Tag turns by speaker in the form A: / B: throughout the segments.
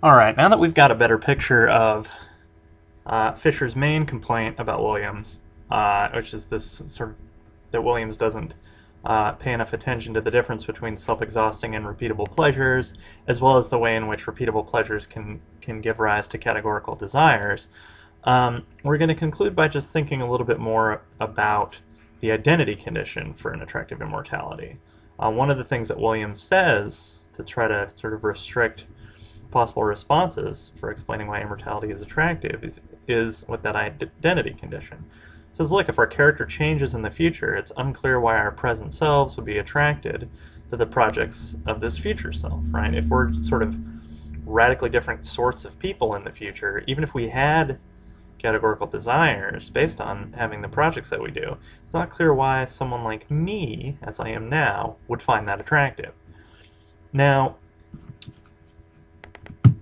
A: All right, now that we've got a better picture of Fisher's main complaint about Williams, which is this sort of that Williams doesn't pay enough attention to the difference between self-exhausting and repeatable pleasures, as well as the way in which repeatable pleasures can give rise to categorical desires. We're going to conclude by just thinking a little bit more about the identity condition for an attractive immortality. One of the things that Williams says to try to sort of restrict possible responses for explaining why immortality is attractive is with that identity condition. It says, look, if our character changes in the future, it's unclear why our present selves would be attracted to the projects of this future self, right? If we're sort of radically different sorts of people in the future, even if we had categorical desires based on having the projects that we do, it's not clear why someone like me, as I am now, would find that attractive. Now,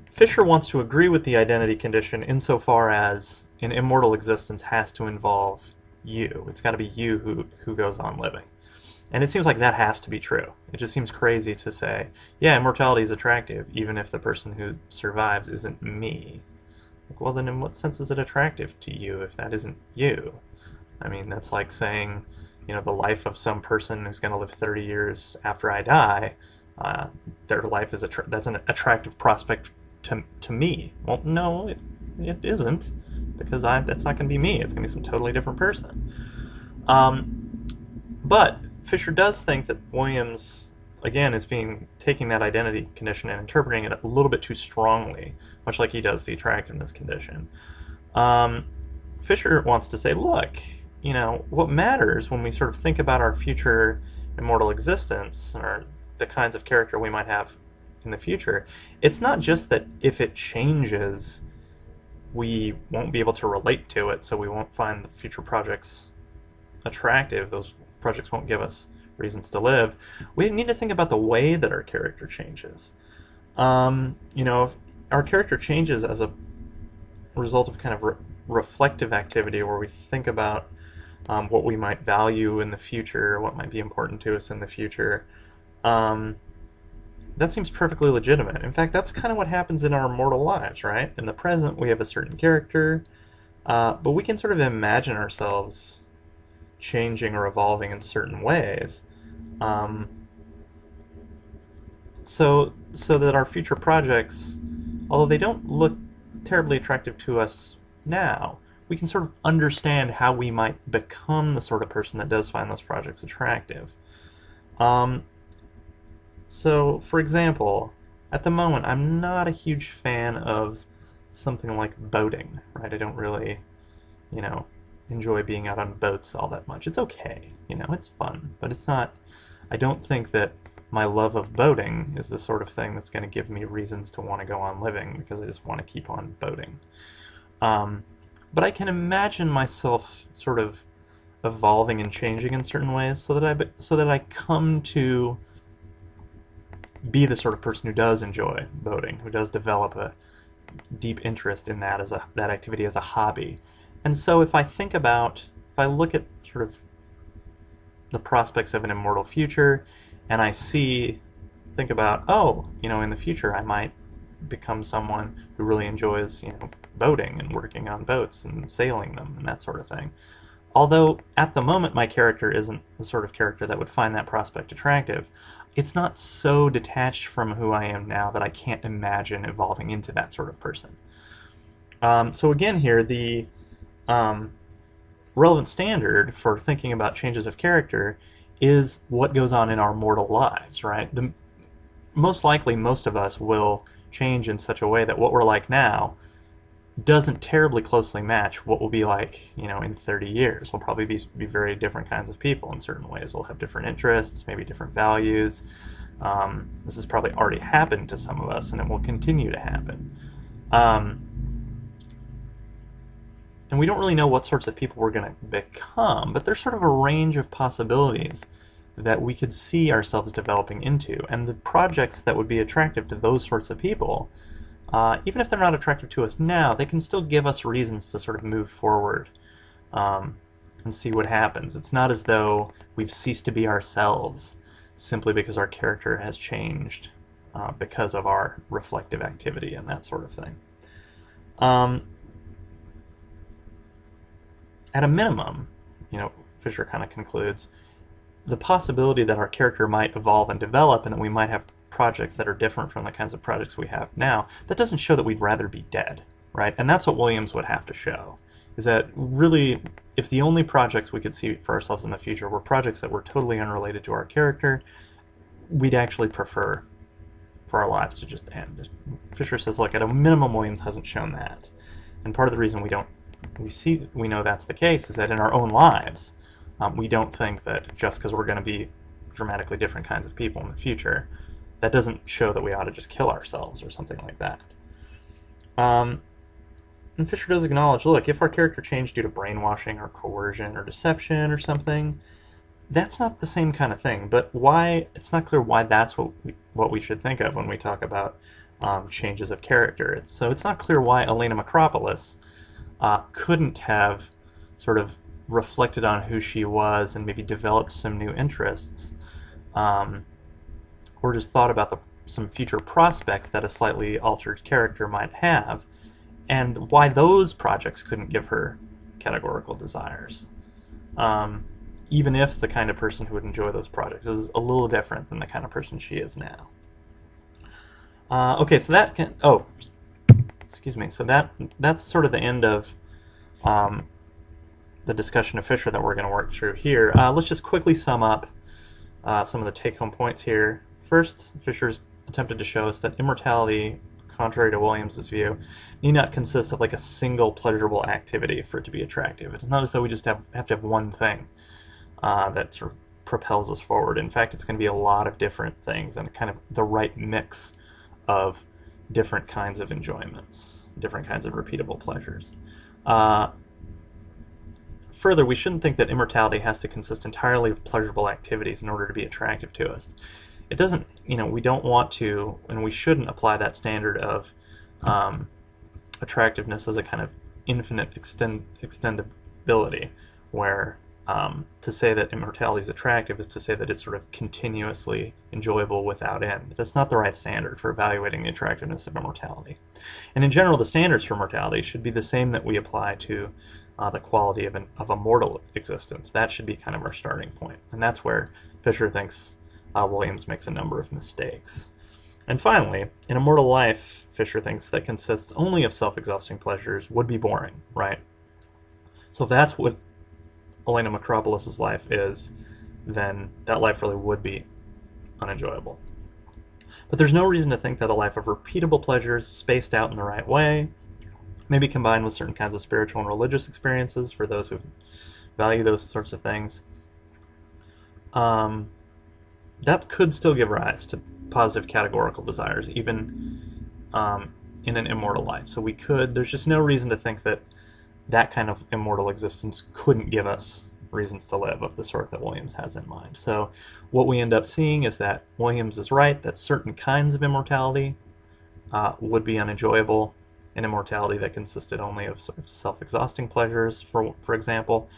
A: Fisher wants to agree with the identity condition insofar as an immortal existence has to involve you. It's got to be you who goes on living. And it seems like that has to be true. It just seems crazy to say, yeah, immortality is attractive, even if the person who survives isn't me. Like, well, then in what sense is it attractive to you if that isn't you? I mean, that's like saying, the life of some person who's going to live 30 years after I die, their life is that's an attractive prospect to me. Well, no, it isn't, because that's not going to be me. It's going to be some totally different person. But Fisher does think that Williams, again, is taking that identity condition and interpreting it a little bit too strongly, much like he does the attractiveness condition. Fisher wants to say, look, what matters when we sort of think about our future immortal existence, or the kinds of character we might have in the future, it's not just that if it changes, we won't be able to relate to it, so we won't find the future projects attractive. Those projects won't give us reasons to live. We need to think about the way that our character changes. If our character changes as a result of kind of reflective activity where we think about what we might value in the future, what might be important to us in the future, that seems perfectly legitimate. In fact, that's kind of what happens in our mortal lives, right? In the present, we have a certain character, but we can sort of imagine ourselves changing or evolving in certain ways, so that our future projects, although they don't look terribly attractive to us now, we can sort of understand how we might become the sort of person that does find those projects attractive. So, for example, at the moment, I'm not a huge fan of something like boating, right? I don't really, enjoy being out on boats all that much. It's okay, it's fun, but it's not, I don't think that my love of boating is the sort of thing that's going to give me reasons to want to go on living because I just want to keep on boating. But I can imagine myself sort of evolving and changing in certain ways so that I come to be the sort of person who does enjoy boating, who does develop a deep interest in that activity as a hobby. And so if I look at sort of the prospects of an immortal future, and think about, in the future I might become someone who really enjoys, boating and working on boats and sailing them and that sort of thing. Although at the moment my character isn't the sort of character that would find that prospect attractive, it's not so detached from who I am now that I can't imagine evolving into that sort of person. So again here, the relevant standard for thinking about changes of character is what goes on in our mortal lives, right? Most likely, most of us will change in such a way that what we're like now doesn't terribly closely match what we'll be like, in 30 years. We'll probably be very different kinds of people in certain ways. We'll have different interests, maybe different values. This has probably already happened to some of us, and it will continue to happen. And we don't really know what sorts of people we're going to become, but there's sort of a range of possibilities that we could see ourselves developing into. And the projects that would be attractive to those sorts of people, even if they're not attractive to us now, they can still give us reasons to sort of move forward and see what happens. It's not as though we've ceased to be ourselves simply because our character has changed because of our reflective activity and that sort of thing. At a minimum, Fisher kind of concludes, the possibility that our character might evolve and develop and that we might have projects that are different from the kinds of projects we have now, that doesn't show that we'd rather be dead, right? And that's what Williams would have to show, is that really, if the only projects we could see for ourselves in the future were projects that were totally unrelated to our character, we'd actually prefer for our lives to just end. Fisher says, look, at a minimum, Williams hasn't shown that. And part of the reason we know that's the case is that in our own lives, we don't think that just because we're going to be dramatically different kinds of people in the future, that doesn't show that we ought to just kill ourselves or something like that. And Fisher does acknowledge, look, if our character changed due to brainwashing or coercion or deception or something, that's not the same kind of thing. But why? It's not clear why that's what we should think of when we talk about changes of character. So it's not clear why Elena Macropolis couldn't have sort of reflected on who she was and maybe developed some new interests, or just thought about some future prospects that a slightly altered character might have, and why those projects couldn't give her categorical desires. Even if the kind of person who would enjoy those projects is a little different than the kind of person she is now. Okay, so that can... Oh, excuse me. So that's sort of the end of the discussion of Fisher that we're going to work through here. Let's just quickly sum up some of the take-home points here. First, Fisher's attempted to show us that immortality, contrary to Williams's view, need not consist of like a single pleasurable activity for it to be attractive. It's not as though we just have to have one thing that sort of propels us forward. In fact, it's going to be a lot of different things and kind of the right mix of different kinds of enjoyments, different kinds of repeatable pleasures. Further, we shouldn't think that immortality has to consist entirely of pleasurable activities in order to be attractive to us. It doesn't, we don't want to, and we shouldn't apply that standard of attractiveness as a kind of infinite extendability, where to say that immortality is attractive is to say that it's sort of continuously enjoyable without end. That's not the right standard for evaluating the attractiveness of immortality. And in general, the standards for immortality should be the same that we apply to the quality of a mortal existence. That should be kind of our starting point. And that's where Fisher thinks Williams makes a number of mistakes. And finally, an immortal life, Fisher thinks, that consists only of self-exhausting pleasures would be boring, right? So if that's what Elena Macropolis' life is, then that life really would be unenjoyable. But there's no reason to think that a life of repeatable pleasures, spaced out in the right way, maybe combined with certain kinds of spiritual and religious experiences for those who value those sorts of things, that could still give rise to positive categorical desires, even in an immortal life. So there's just no reason to think that that kind of immortal existence couldn't give us reasons to live of the sort that Williams has in mind. So what we end up seeing is that Williams is right, that certain kinds of immortality would be unenjoyable, an immortality that consisted only of sort of self-exhausting pleasures, for example.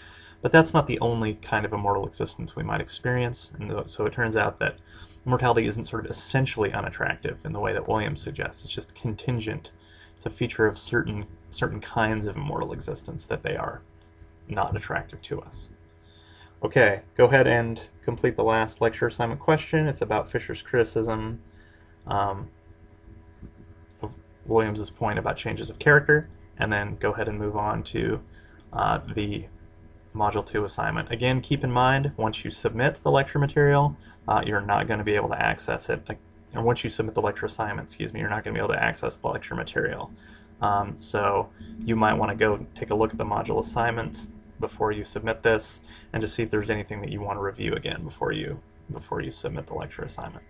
A: But that's not the only kind of immortal existence we might experience, and so it turns out that immortality isn't sort of essentially unattractive in the way that Williams suggests. It's just contingent. It's a feature of certain kinds of immortal existence that they are not attractive to us. Okay, go ahead and complete the last lecture assignment question. It's about Fisher's criticism of Williams's point about changes of character, and then go ahead and move on to the Module 2 assignment. Again, keep in mind, once you submit the lecture material, you're not going to be able to access it. And once you submit the lecture assignment, you're not going to be able to access the lecture material. So you might want to go take a look at the module assignments before you submit this, and to see if there's anything that you want to review again before you submit the lecture assignment.